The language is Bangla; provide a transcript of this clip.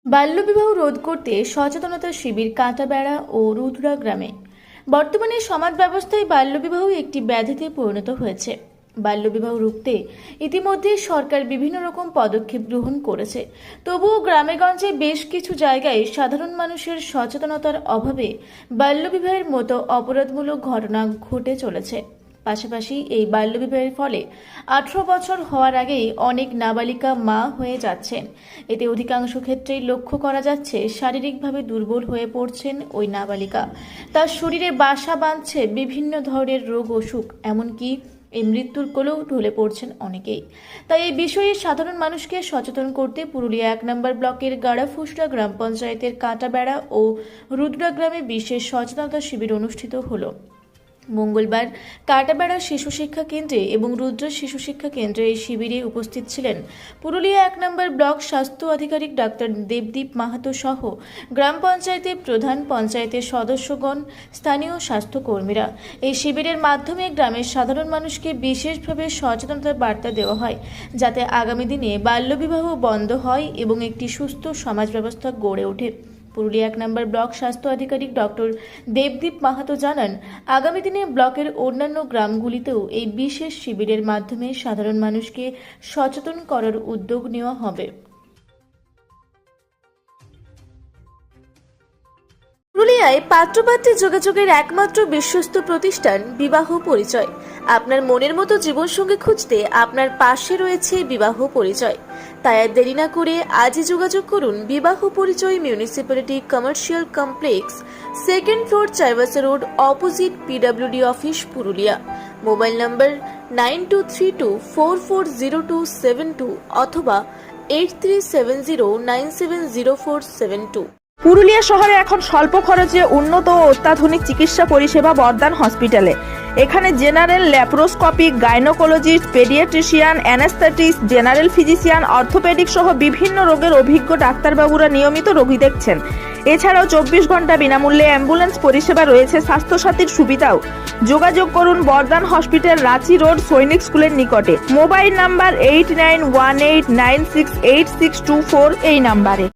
বাল্যবিবাহ রোধ করতে সচেতনতা শিবির কাঁটাবেড়া ও রুদ্রা গ্রামে। বর্তমানে সমাজ ব্যবস্থায় বাল্যবিবাহ একটি ব্যাধিতে পরিণত হয়েছে। বাল্যবিবাহ রুখতে ইতিমধ্যে সরকার বিভিন্ন রকম পদক্ষেপ গ্রহণ করেছে। তবুও গ্রামেগঞ্জে বেশ কিছু জায়গায় সাধারণ মানুষের সচেতনতার অভাবে বাল্যবিবাহের মতো অপরাধমূলক ঘটনা ঘটে চলেছে। পাশাপাশি এই বাল্যবিবাহের ফলে 18 বছর হওয়ার আগেই অনেক নাবালিকা মা হয়ে যাচ্ছেন। এতে অধিকাংশ ক্ষেত্রেই লক্ষ্য করা যাচ্ছে শারীরিকভাবে দুর্বল হয়ে পড়ছেন ওই নাবালিকা। তার শরীরে বাসা বাঁধছে বিভিন্ন ধরনের রোগ অসুখ, এমনকি এই মৃত্যুর কোলেও ঢলে পড়ছেন অনেকেই। তাই এই বিষয়ে সাধারণ মানুষকে সচেতন করতে পুরুলিয়া 1 নম্বর ব্লকের গাড়াফুসরা গ্রাম পঞ্চায়েতের কাঁটাবেড়া ও রুদ্রা গ্রামে বিশেষ সচেতনতা শিবির অনুষ্ঠিত হলো। মঙ্গলবার কাঁটাবেড়া শিশু শিক্ষা কেন্দ্রে এবং রুদ্র শিশু শিক্ষা কেন্দ্রে এই শিবিরে উপস্থিত ছিলেন পুরুলিয়া 1 নম্বর ব্লক স্বাস্থ্য আধিকারিক ডাক্তার দেবদীপ মাহাতো সহ গ্রাম পঞ্চায়েতের প্রধান, পঞ্চায়েতের সদস্যগণ, স্থানীয় স্বাস্থ্যকর্মীরা। এই শিবিরের মাধ্যমে গ্রামের সাধারণ মানুষকে বিশেষভাবে সচেতনতার বার্তা দেওয়া হয়, যাতে আগামী দিনে বাল্যবিবাহ বন্ধ হয় এবং একটি সুস্থ সমাজ ব্যবস্থা গড়ে ওঠে। পুরুলিয়া 1 নম্বর ব্লক স্বাস্থ্য আধিকারিক ডক্টর দেবদীপ মাহাতো জানান, আগামী দিনে ব্লকের অন্যান্য গ্রামগুলিতেও এই বিশেষ শিবিরের মাধ্যমে সাধারণ মানুষকে সচেতন করার উদ্যোগ নেওয়া হবে। পুরুলিয়ায় পাত্রপাত্রী যোগাযোগের একমাত্র বিশ্বস্ত প্রতিষ্ঠান বিবাহ পরিচয়। আপনার মনের মতো জীবনসঙ্গী খুঁজতে আপনার পাশে রয়েছে বিবাহ পরিচয়। তাই আর দেরি না করে আজই যোগাযোগ করুন বিবাহ পরিচয়, municipality commercial complex, 2nd floor, Chaibasa road, opposite PWD office, Purulia. Mobile নম্বর 9232440272 অথবা 8370970472। পুরুলিয়া শহরে এখন স্বল্প খরচে উন্নত ও অত্যাধুনিক চিকিৎসা পরিষেবা বর্দান হসপিটালে। এখানে general, laparoscopic, gynaecologist, paediatrician, anaesthetist, general physician, orthopaedic সহ বিভিন্ন রোগের অভিজ্ঞ ডাক্তারবাবুরা নিয়মিত রোগী দেখছেন। এছাড়াও 24 ঘন্টা বিনামূল্যে অ্যাম্বুলেন্স পরিষেবা রয়েছে, স্বাস্থ্যসাথীর সুবিধাও। যোগাযোগ করুন বর্দান হসপিটাল, রাঁচি রোড, সৈনিক স্কুলের নিকটে। মোবাইল নাম্বার 8918968624 এই নাম্বারে।